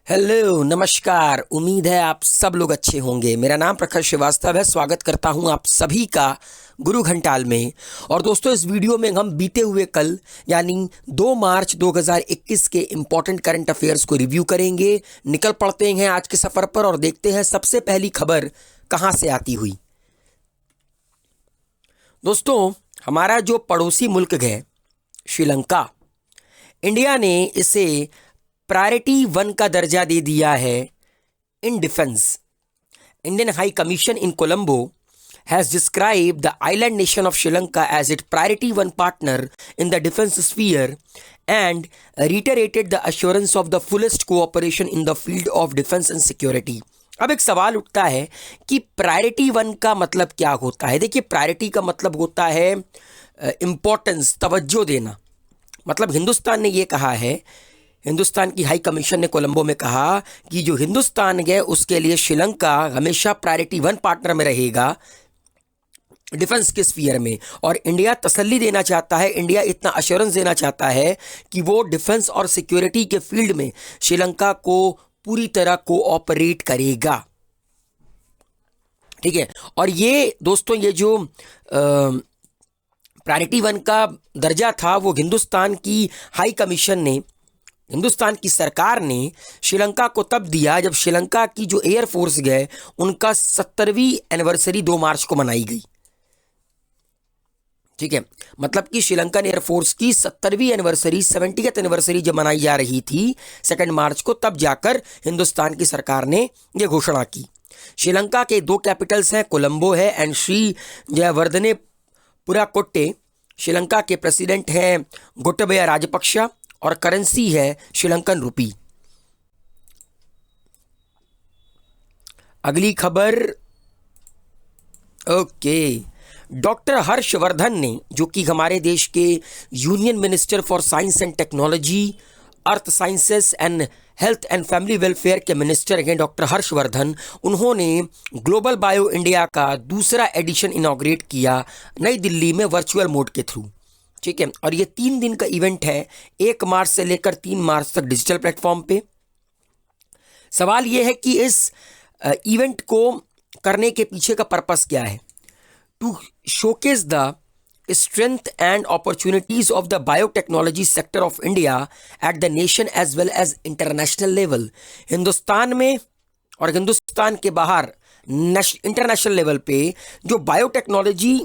Hello नमस्कार। उम्मीद है आप सब लोग अच्छे होंगे। मेरा नाम प्रखर श्रीवास्तव है। स्वागत करता हूं आप सभी का गुरु घंटाल में। और दोस्तों, इस वीडियो में हम बीते हुए कल यानी 2 मार्च 2021 के इम्पोर्टेंट करंट अफेयर्स को रिव्यू करेंगे। निकल पड़ते हैं आज के सफ़र पर और देखते हैं सबसे पहली खबर कहां से आती हुई। दोस्तों, हमारा जो पड़ोसी मुल्क है श्रीलंका, इंडिया ने इसे प्रायोरिटी 1 का दर्जा दे दिया है in defence. Indian high commission in Colombo has described the island nation of Sri Lanka as its priority 1 partner in the defense sphere and reiterated the assurance of the fullest cooperation in the field of defense and security. अब एक सवाल उठता है कि priority 1 का मतलब क्या होता है। देखिए, प्रायोरिटी का मतलब होता है इम्पोर्टेंस, तवज्जो देना। मतलब हिंदुस्तान ने ये कहा है, हिंदुस्तान की हाई कमीशन ने कोलंबो में कहा कि जो हिंदुस्तान है उसके लिए श्रीलंका हमेशा प्रायोरिटी 1 पार्टनर में रहेगा डिफेंस के स्फीयर में। और इंडिया तसल्ली देना चाहता है, इंडिया इतना अश्योरेंस देना चाहता है कि वो डिफेंस और सिक्योरिटी के फील्ड में श्रीलंका को पूरी तरह कोऑपरेट करेगा। ठीक है। और ये दोस्तों, ये जो प्रायोरिटी 1 का दर्जा था वो हिंदुस्तान की हाई कमीशन ने, हिंदुस्तान की सरकार ने श्रीलंका को तब दिया जब श्रीलंका की जो एयरफोर्स है उनका 70वीं एनिवर्सरी 2 मार्च को मनाई गई। ठीक है। मतलब कि श्रीलंकन एयरफोर्स की 70वीं एनिवर्सरी, 70th एनिवर्सरी जब मनाई जा रही थी 2 मार्च को, तब जाकर हिंदुस्तान की सरकार ने यह घोषणा की। श्रीलंका के 2 कैपिटल्स हैं, कोलंबो है एंड श्री जयवर्धने पुराकोट्टे। श्रीलंका के प्रेसिडेंट हैं गोटाबया राजपक्षा और करेंसी है श्रीलंकन रुपी। अगली खबर, ओके, डॉक्टर हर्षवर्धन ने, जो कि हमारे देश के union minister for science and technology, earth sciences and health and family welfare के मिनिस्टर हैं डॉक्टर हर्षवर्धन, उन्होंने ग्लोबल बायो इंडिया का दूसरा एडिशन इनॉग्रेट किया नई दिल्ली में वर्चुअल मोड के थ्रू। ठीक है। और ये 3 दिन का इवेंट है, 1 मार्च से लेकर 3 मार्च तक डिजिटल प्लेटफॉर्म पे। सवाल ये है कि इस इवेंट को करने के पीछे का पर्पस क्या है। To showcase the strength and opportunities of the biotechnology sector of India at the nation as well as international level. Hindustan में और हिंदुस्तान के बाहर इंटरनेशनल लेवल पे जो बायोटेक्नोलॉजी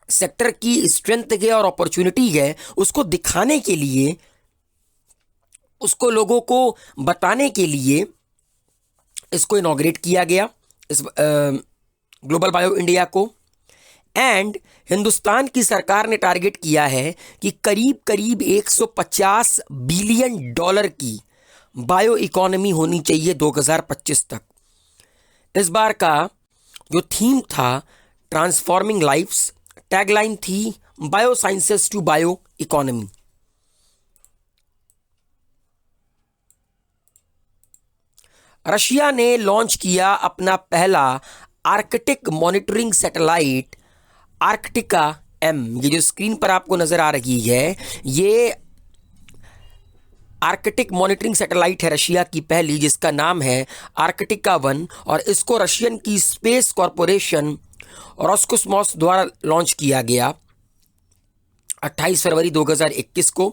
सेक्टर की स्ट्रेंथ है और अपॉर्चुनिटी है, उसको दिखाने के लिए, उसको लोगों को बताने के लिए इसको इनॉग्रेट किया गया, इस ग्लोबल बायो इंडिया को। एंड हिंदुस्तान की सरकार ने टारगेट किया है कि करीब करीब $150 बिलियन की बायो इकोनॉमी होनी चाहिए 2025 तक। इस बार का जो थीम था ट्रांसफॉर्मिंग लाइफ्स, टैगलाइन थी bio sciences to bio economy. Russia ने लॉन्च किया अपना पहला Arctic monitoring satellite Arktika M। ये जो स्क्रीन पर आपको नजर आ रही है, ये आर्कटिक मॉनिटरिंग सैटेलाइट है रशिया की पहली, जिसका नाम है आर्कटिका 1। और इसको रशियन की स्पेस कॉरपोरेशन रोस्कोस्मोस द्वारा लॉन्च किया गया 28 फरवरी 2021 को।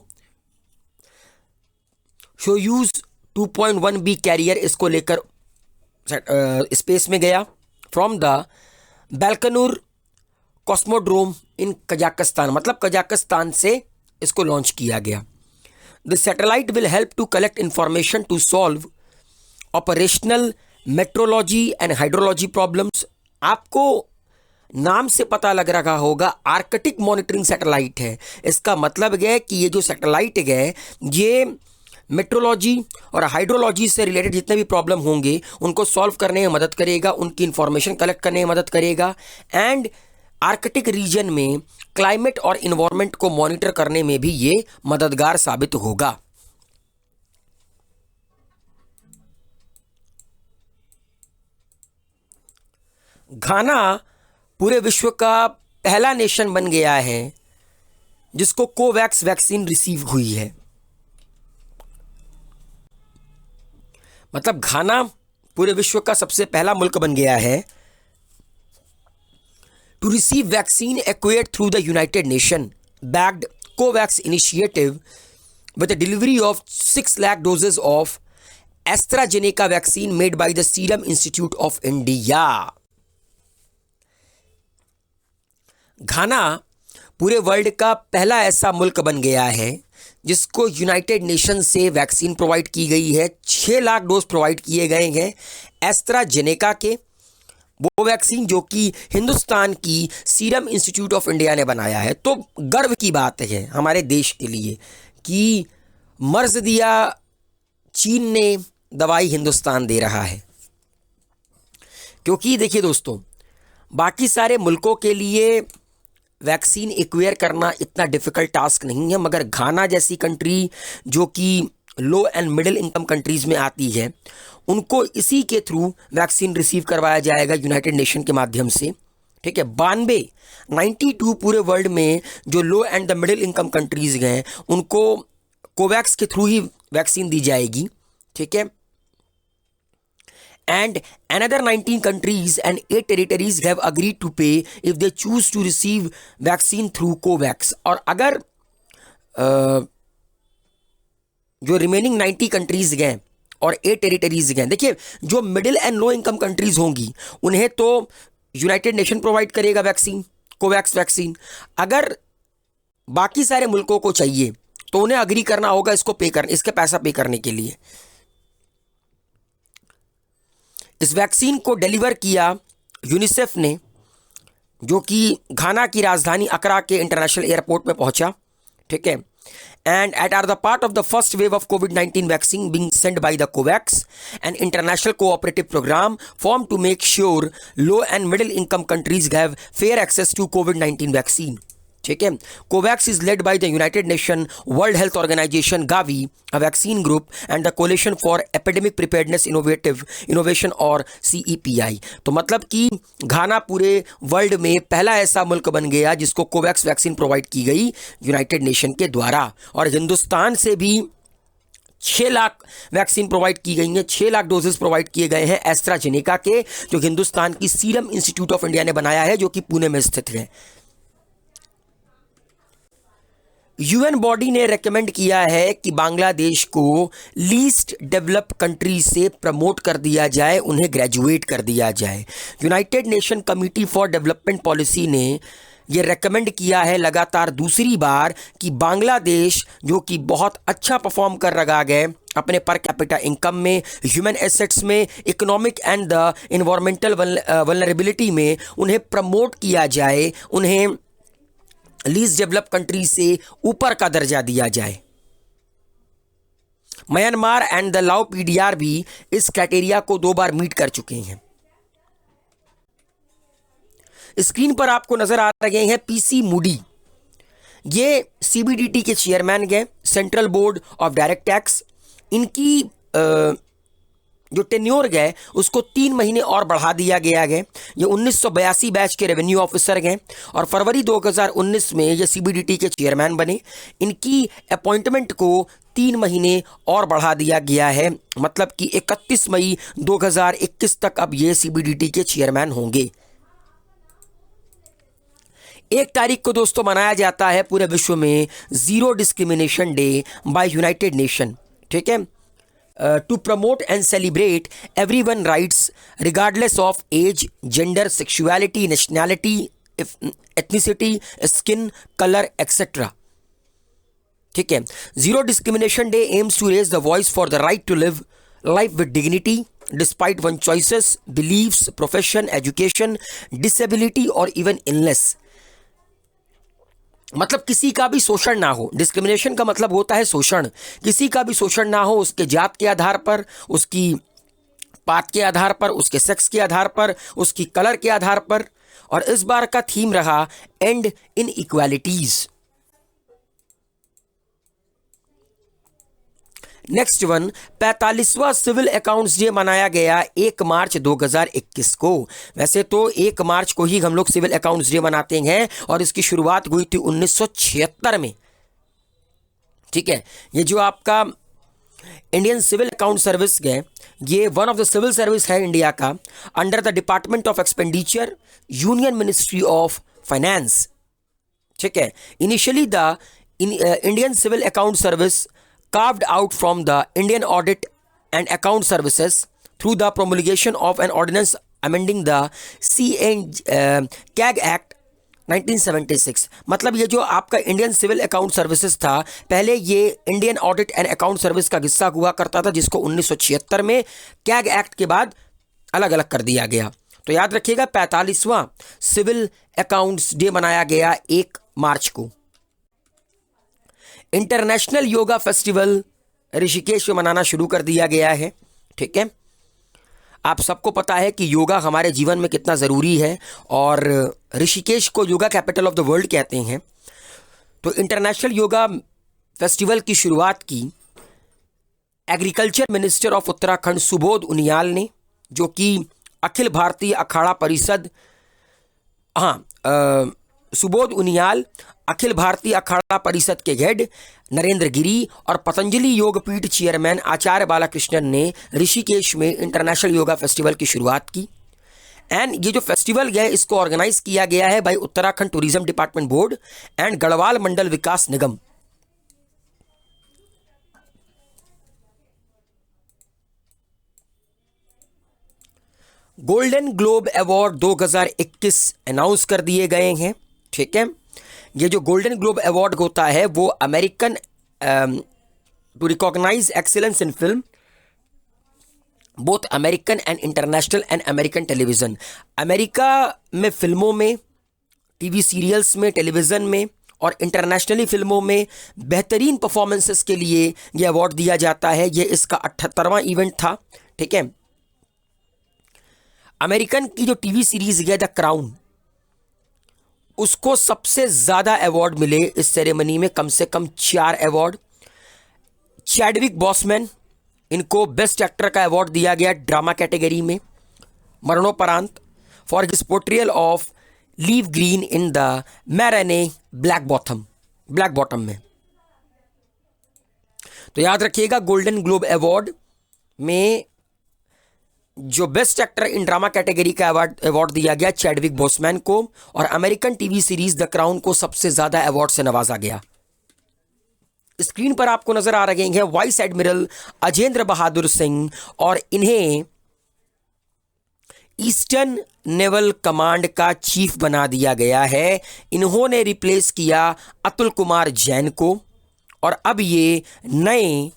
सोयूज 2.1B कैरियर इसको लेकर स्पेस में गया from the Baikonur cosmodrome in Kazakhstan. मतलब कजाकिस्तान से इसको लॉन्च किया गया। The satellite will help to collect information to solve operational metrology and hydrology problems. आपको नाम से पता लग रहा होगा, आर्कटिक मॉनिटरिंग सैटेलाइट है। इसका मतलब है कि ये जो सैटेलाइट है ये मेट्रोलॉजी और हाइड्रोलॉजी से रिलेटेड जितने भी प्रॉब्लम होंगे उनको सॉल्व करने में मदद करेगा, उनकी इंफॉर्मेशन कलेक्ट करने में मदद करेगा एंड आर्कटिक रीजन में क्लाइमेट और इन्वायरमेंट को मॉनिटर करने में भी ये मददगार साबित होगा। घाना पूरे विश्व का पहला नेशन बन गया है जिसको कोवैक्स वैक्सीन रिसीव हुई है। मतलब घाना पूरे विश्व का सबसे पहला मुल्क बन गया है to receive vaccine acquired through the United Nation backed Covax initiative with the delivery of 6 lakh doses of AstraZeneca vaccine made by the Serum Institute of India. घाना पूरे वर्ल्ड का पहला ऐसा मुल्क बन गया है जिसको यूनाइटेड नेशन से वैक्सीन प्रोवाइड की गई है। 6 लाख डोज प्रोवाइड किए गए हैं एस्ट्राजेनेका के, वो वैक्सीन जो कि हिंदुस्तान की सीरम इंस्टीट्यूट ऑफ इंडिया ने बनाया है। तो गर्व की बात है हमारे देश के लिए कि मर्ज दिया चीन ने, दवाई हिंदुस्तान दे रहा है। क्योंकि देखिए दोस्तों, बाकी सारे मुल्कों के लिए वैक्सीन एक्वायर करना इतना डिफ़िकल्ट टास्क नहीं है, मगर घाना जैसी कंट्री जो कि लो एंड मिडिल इनकम कंट्रीज़ में आती है, उनको इसी के थ्रू वैक्सीन रिसीव करवाया जाएगा यूनाइटेड नेशन के माध्यम से। ठीक है, 92 पूरे वर्ल्ड में जो low and the middle income countries हैं उनको कोवैक्स के थ्रू ही वैक्सीन दी जाएगी। ठीक है, and another 19 countries and 8 territories have agreed to pay if they choose to receive vaccine through COVAX। और अगर जो रिमेनिंग 90 कंट्रीज गए और 8 टेरिटरीज गए, देखिए जो middle and low income countries होंगी उन्हें तो यूनाइटेड नेशन प्रोवाइड करेगा वैक्सीन, कोवैक्स वैक्सीन। अगर बाकी सारे मुल्कों को चाहिए तो उन्हें अग्री करना होगा इसके पैसा पे करने के लिए। इस वैक्सीन को डिलीवर किया यूनिसेफ ने, जो कि घाना की राजधानी अकरा के इंटरनेशनल एयरपोर्ट में पहुंचा। ठीक है, and are the part of the first wave of COVID-19 vaccine being sent by the COVAX, an international cooperative program formed to make sure low and middle income countries have fair access to COVID-19 vaccine। ठीक है, Covax is led by the United Nation, World Health Organization, Gavi, a vaccine group and the coalition for epidemic preparedness innovation और CEPI। तो मतलब कि घाना पूरे world में पहला ऐसा मुल्क बन गया जिसको कोवैक्स वैक्सीन प्रोवाइड की गई यूनाइटेड नेशन के द्वारा। और हिंदुस्तान से भी 6 लाख वैक्सीन प्रोवाइड की गई हैं, 6 लाख डोजेस प्रोवाइड किए गए हैं एस्ट्राजेनेका के, जो हिंदुस्तान की सीरम इंस्टीट्यूट ऑफ इंडिया ने बनाया है, जो कि पुणे में स्थित है। यूएन बॉडी ने रेकमेंड किया है कि बांग्लादेश को लीस्ट डेवलप कंट्री से प्रमोट कर दिया जाए, उन्हें ग्रेजुएट कर दिया जाए। United nation committee for development policy ने यह रेकमेंड किया है लगातार दूसरी बार कि बांग्लादेश, जो कि बहुत अच्छा परफॉर्म कर रहा है अपने पर कैपिटा इनकम में, ह्यूमन एसेट्स में, economic and the environmental vulnerability में, उन्हें प्रमोट किया जाए, उन्हें लीस्ट डेवलप कंट्री से ऊपर का दर्जा दिया जाए। म्यांमार एंड द लाओ PDR भी इस क्राइटेरिया को 2 बार मीट कर चुके हैं। स्क्रीन पर आपको नजर आ रहे हैं PC मूडी, ये CBDT के चेयरमैन गए, central board of direct tax. इनकी जो टेन्योर गए उसको 3 महीने और बढ़ा दिया गया है। ये 1982 बैच के रेवेन्यू ऑफिसर गए और फरवरी 2019 में ये CBDT के चेयरमैन बने। इनकी अपॉइंटमेंट को 3 महीने और बढ़ा दिया गया है, मतलब कि 31 मई 2021 तक अब ये CBDT के चेयरमैन होंगे। 1 तारीख को दोस्तों मनाया जाता है पूरे विश्व में zero discrimination day by United Nation. ठीक है, to promote and celebrate everyone rights regardless of age, gender, sexuality, nationality, ethnicity, skin color, etc। ठीक है, zero discrimination day aims to raise the voice for the right to live life with dignity despite one's choices, beliefs, profession, education, disability or even illness। मतलब किसी का भी शोषण ना हो। Discrimination का मतलब होता है शोषण। किसी का भी शोषण ना हो उसके जात के आधार पर, उसकी पात के आधार पर, उसके सेक्स के आधार पर, उसकी कलर के आधार पर। और इस बार का थीम रहा end inequalities. Next one, 45वां सिविल अकाउंट्स डे मनाया गया 1 मार्च 2021 को। वैसे तो 1 मार्च को ही हम लोग सिविल अकाउंट्स डे मनाते हैं और इसकी शुरुआत हुई थी 1976 में। ठीक है, ये जो आपका इंडियन सिविल अकाउंट सर्विस गए, ये one of the civil service है इंडिया का, under the department of expenditure, union ministry of finance. ठीक है, initially the Indian civil account service carved out from the Indian Audit and Account Services through the promulgation of an ordinance amending the CAG Act 1976। मतलब ये जो आपका Indian civil account services था, पहले ये Indian audit and account service का हिस्सा हुआ करता था, जिसको 1976 में कैग एक्ट के बाद अलग अलग कर दिया गया। तो याद रखिएगा 45वां सिविल अकाउंट्स डे मनाया गया 1 मार्च को। इंटरनेशनल योगा फेस्टिवल ऋषिकेश में मनाना शुरू कर दिया गया है। ठीक है, आप सबको पता है कि योगा हमारे जीवन में कितना ज़रूरी है, और ऋषिकेश को yoga capital of the world कहते हैं। तो इंटरनेशनल योगा फेस्टिवल की शुरुआत की agriculture minister of Uttarakhand Subodh Uniyal ने, जो कि अखिल भारतीय अखाड़ा परिषद, सुबोध उनियाल अखिल भारतीय अखाड़ा परिषद के हेड नरेंद्र गिरी और पतंजलि योगपीठ चेयरमैन आचार्य बालाकृष्णन ने ऋषिकेश में इंटरनेशनल योगा फेस्टिवल की शुरुआत की। एंड ये जो फेस्टिवल है इसको ऑर्गेनाइज किया गया है by Uttarakhand tourism department board and Garhwal Mandal Vikas Nigam. Golden Globe Award 2021 announce कर दिए गए हैं। ठीक है, ये जो गोल्डन ग्लोब अवार्ड होता है वो American to recognize excellence in film, both American and international and American television. America में फिल्मों में, टीवी सीरियल्स में, टेलीविज़न में और इंटरनेशनली फिल्मों में बेहतरीन परफॉर्मेंसेस के लिए ये अवार्ड दिया जाता है। ये इसका 78वां इवेंट था। ठीक है, अमेरिकन की जो टीवी सीरीज है द क्राउन, उसको सबसे ज़्यादा अवार्ड मिले इस सेरेमनी में, कम से कम 4 अवार्ड। चैडविक बॉसमैन, इनको बेस्ट एक्टर का अवार्ड दिया गया ड्रामा कैटेगरी में मरणोपरांत, for his portrayal of Levee Green in the Ma Rainey Black Bottom में। तो याद रखिएगा गोल्डन ग्लोब अवार्ड में जो best actor in drama category का अवार्ड दिया गया चैडविक बॉसमैन को, और American TV series the Crown को सबसे ज्यादा अवार्ड से नवाजा गया। स्क्रीन पर आपको नजर आ रहे हैं वाइस एडमिरल अजेंद्र बहादुर सिंह, और इन्हें ईस्टर्न नेवल कमांड का चीफ बना दिया गया है। इन्होंने रिप्लेस किया अतुल कुमार जैन को, और अब ये नए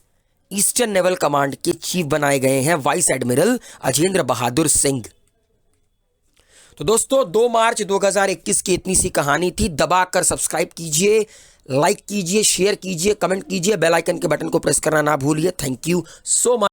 ईस्टर्न नेवल कमांड के चीफ बनाए गए हैं वाइस एडमिरल अजेंद्र बहादुर सिंह। तो दोस्तों 2 मार्च 2021 की इतनी सी कहानी थी। दबाकर सब्सक्राइब कीजिए, लाइक कीजिए, शेयर कीजिए, कमेंट कीजिए, बेल आइकन के बटन को प्रेस करना ना भूलिए। Thank you so much.